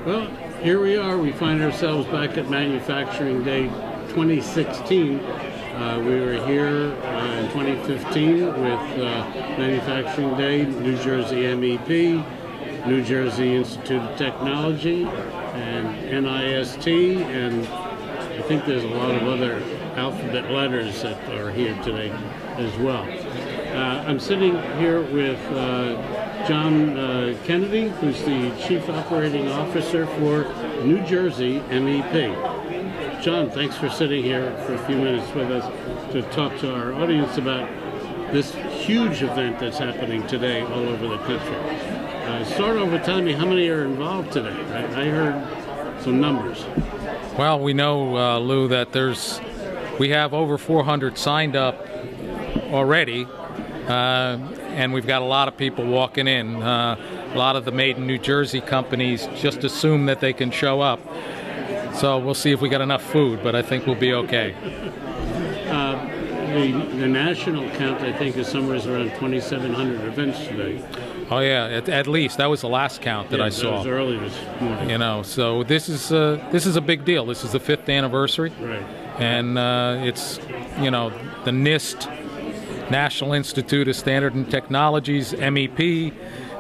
Well, here we are. We find ourselves back at Manufacturing Day 2016. We were here in 2015 with Manufacturing Day, New Jersey MEP, New Jersey Institute of Technology, and NIST, and I think there's a lot of other alphabet letters that are here today as well. I'm sitting here with John Kennedy, who's the Chief Operating Officer for New Jersey MEP. John, thanks for sitting here for a few minutes with us to talk to our audience about this huge event that's happening today all over the country. Start off with telling me how many are involved today. I heard some numbers. Well, we know, Lou, that we have over 400 signed up already, and we've got a lot of people walking in. A lot of the Made in New Jersey companies just assume that they can show up. So we'll see if we got enough food, but I think we'll be okay. The national count, I think, is somewhere around 2,700 events today. Oh yeah, at least that was the last count that I saw. That was early this morning. You know, so this is a big deal. This is the 5th anniversary, right? And it's, you know, the NIST, National Institute of Standard and Technologies, MEP,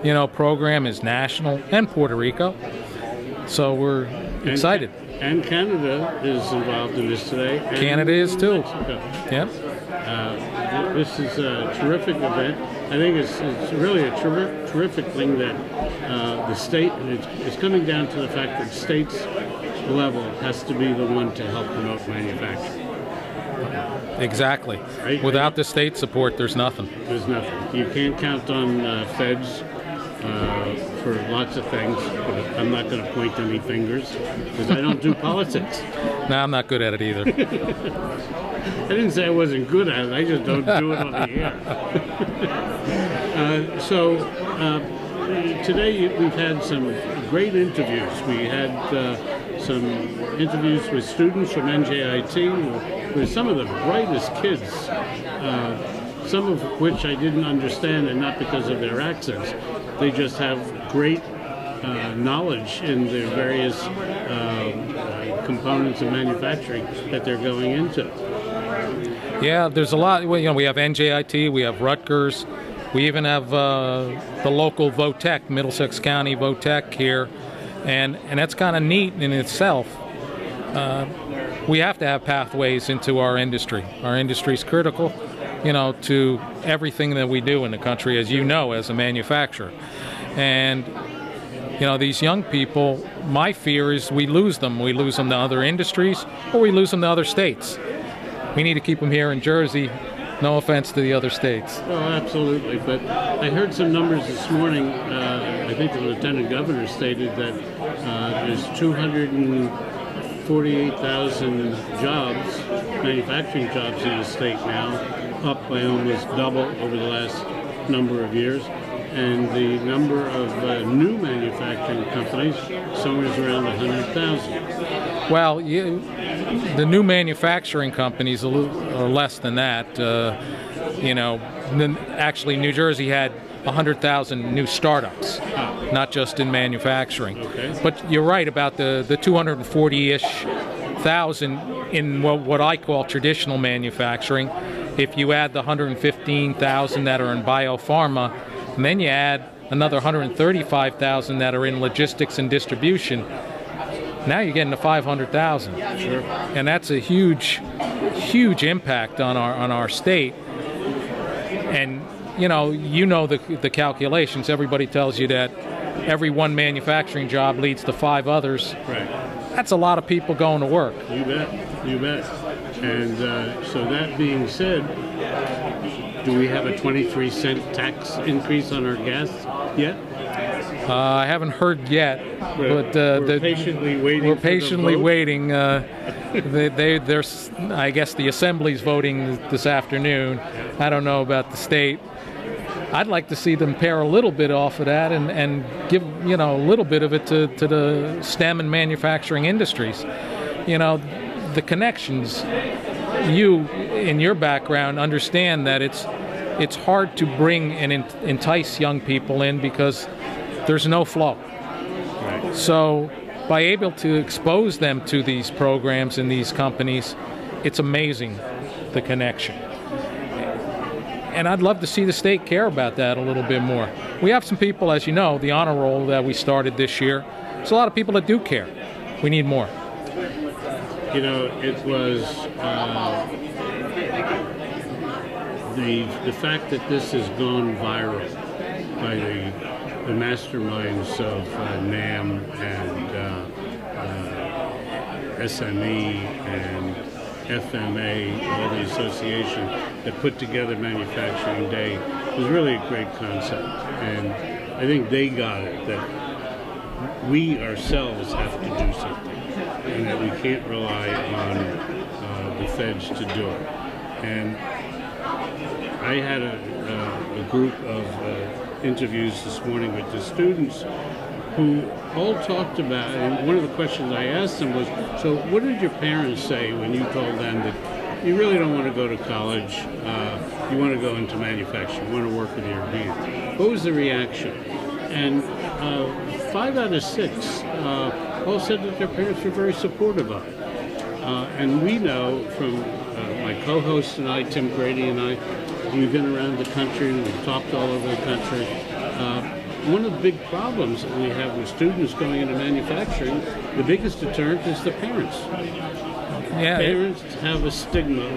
you know, program is national, and Puerto Rico. So we're excited. And Canada is involved in this today. And Canada is too. Mexico. Yep. This is a terrific event. I think it's really a terrific thing that the state, it's coming down to the fact that state's level has to be the one to help promote manufacturing. Exactly. Right? Without the state support, there's nothing. There's nothing. You can't count on feds for lots of things, but I'm not going to point any fingers because I don't do politics. No, I'm not good at it either. I didn't say I wasn't good at it, I just don't do it on the air. Today we've had some great interviews. We had some interviews with students from NJIT, with some of the brightest kids, some of which I didn't understand, and not because of their accents. They just have great knowledge in the various components of manufacturing that they're going into. Yeah, there's a lot. Well, you know, we have NJIT, we have Rutgers, we even have the local Votech, Middlesex County Votech here, and that's kind of neat in itself. We have to have pathways into our industry. Our industry is critical, you know, to everything that we do in the country, as you know, as a manufacturer. And, you know, these young people, my fear is we lose them. We lose them to other industries, or we lose them to other states. We need to keep them here in Jersey. No offense to the other states. Oh, absolutely. But I heard some numbers this morning. I think the Lieutenant Governor stated that there's 248,000 jobs, manufacturing jobs in the state now, up by almost double over the last number of years. And the number of new manufacturing companies, somewhere around 100,000. Well, the new manufacturing companies are less than that. You know, actually, New Jersey had 100,000 new startups, not just in manufacturing. Okay. But you're right about the 240-ish thousand in what I call traditional manufacturing. If you add the 115,000 that are in biopharma, and then you add another 135,000 that are in logistics and distribution, now you're getting to 500,000. Sure. And that's a huge impact on our state. And you know the calculations. Everybody tells you that every one manufacturing job leads to 5 others. Right. That's a lot of people going to work. You bet. You bet. And so that being said, do we have a 23-cent tax increase on our gas yet? I haven't heard yet, but we're patiently waiting. We're patiently waiting. I guess the Assembly's voting this afternoon. I don't know about the state. I'd like to see them pare a little bit off of that and give a little bit of it to the STEM and manufacturing industries. You know, the connections. You, in your background, understand that it's hard to bring and entice young people in because there's no flow. Right. So by able to expose them to these programs and these companies, it's amazing, the connection. And I'd love to see the state care about that a little bit more. We have some people, as you know, the honor roll that we started this year. There's a lot of people that do care. We need more. You know, it was the fact that this has gone viral by the masterminds of NAM and SME and FMA, all the associations that put together Manufacturing Day, was really a great concept. And I think they got it, that we ourselves have to do something, and that we can't rely on the feds to do it. And I had a group of interviews this morning with the students who all talked about, and one of the questions I asked them was, so what did your parents say when you told them that you really don't want to go to college, you want to go into manufacturing, you want to work with your hands? What was the reaction? And 5 out of 6 all said that their parents were very supportive of it. And we know from my co-host and I, Tim Grady and I, we've been around the country, we've talked all over the country. One of the big problems that we have with students going into manufacturing, the biggest deterrent is the parents. Yeah. Parents have a stigma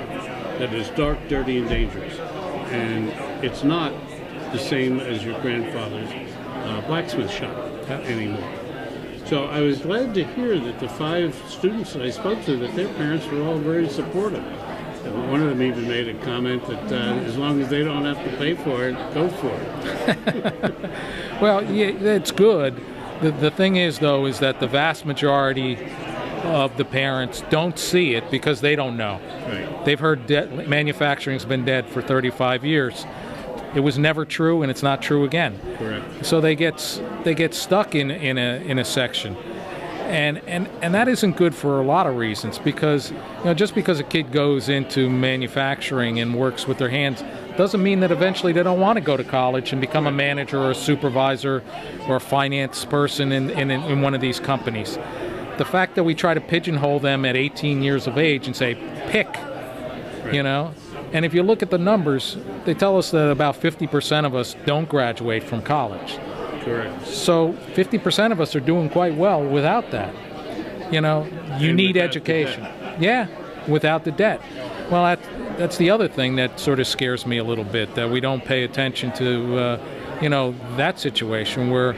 that is dark, dirty, and dangerous. And it's not the same as your grandfather's blacksmith shop anymore. So I was glad to hear that the 5 students that I spoke to, that their parents were all very supportive. One of them even made a comment that as long as they don't have to pay for it, go for it. Well, yeah, it's good. The thing is, though, is that the vast majority of the parents don't see it because they don't know. Right. They've heard manufacturing's been dead for 35 years. It was never true, and it's not true again. Correct. So they get stuck in a section. And that isn't good for a lot of reasons, because just because a kid goes into manufacturing and works with their hands doesn't mean that eventually they don't want to go to college and become a manager or a supervisor or a finance person in one of these companies. The fact that we try to pigeonhole them at 18 years of age and say, pick, Right. And if you look at the numbers, they tell us that about 50% of us don't graduate from college. Correct. So 50% of us are doing quite well without that. You need education. Yeah, without the debt. Well, that's the other thing that sort of scares me a little bit, that we don't pay attention to, that situation where,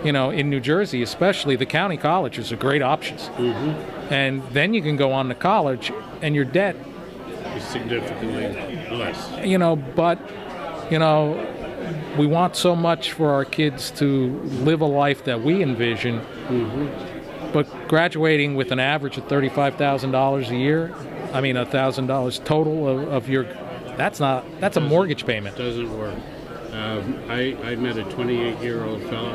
in New Jersey especially, the county colleges are great options. Mm-hmm. And then you can go on to college and your debt is significantly less. But we want so much for our kids to live a life that we envision, but graduating with an average of $35,000 a year, I mean $1,000 total of your, that's a mortgage payment. Doesn't work. I met a 28-year-old fellow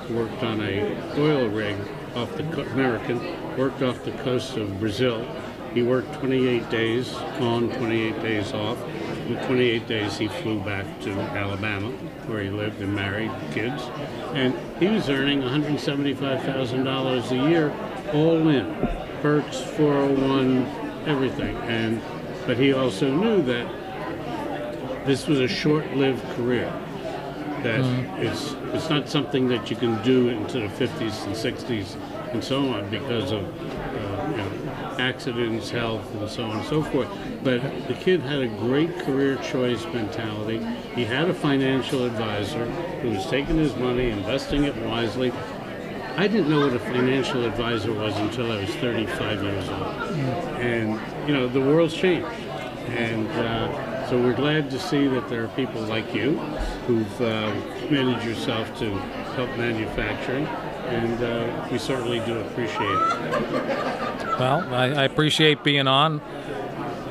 who worked on a oil rig worked off the coast of Brazil. He worked 28 days on, 28 days off. In 28 days, he flew back to Alabama, where he lived and married kids. And he was earning $175,000 a year, all in. Perks, 401, everything. But he also knew that this was a short-lived career. That it's not something that you can do into the 50s and 60s and so on because of accidents, health, and so on and so forth. But the kid had a great career choice mentality. He had a financial advisor who was taking his money, investing it wisely. I didn't know what a financial advisor was until I was 35 years old. And, the world's changed. And so we're glad to see that there are people like you who've committed yourself to help manufacturing. And we certainly do appreciate it. Well, I appreciate being on,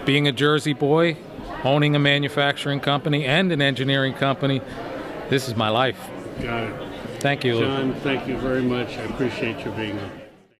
being a Jersey boy, owning a manufacturing company and an engineering company. This is my life. Got it. Thank you, Lou. John, thank you very much. I appreciate you being on.